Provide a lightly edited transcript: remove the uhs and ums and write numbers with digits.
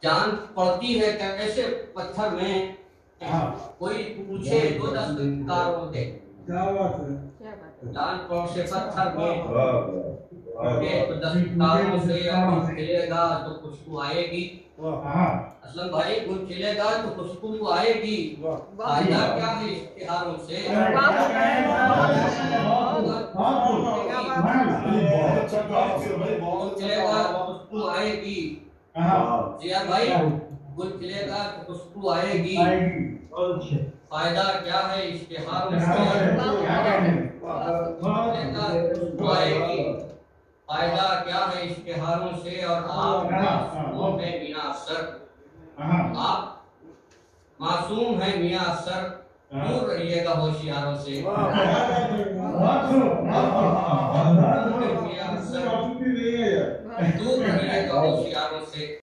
जान पड़ती है कैसे पत्थर में। कोई पूछे तो दस्तकारों से, जान पड़े पत्थर में तो दस्तकारों से। अब खिलेगा तो खुशबू आएगी। असलम भाई, गुल खिलेगा तो खुशबू तो आएगी। फायदा क्या है इश्तिहारों से? खिलेगा तो खुशबू आएगी। जिया भाई, गुल खिलेगा तो खुशबू आएगी। फायदा क्या है इश्तिहारों से? खुशबू आएगी। फायदा क्या है इश्तिहारों से? और आप मासूम है मियां अफसर, आप मासूम है मियां अफसर, दूर रहिएगा होशियारों से। मियां अफसर, दूर रहिएगा होशियारों से।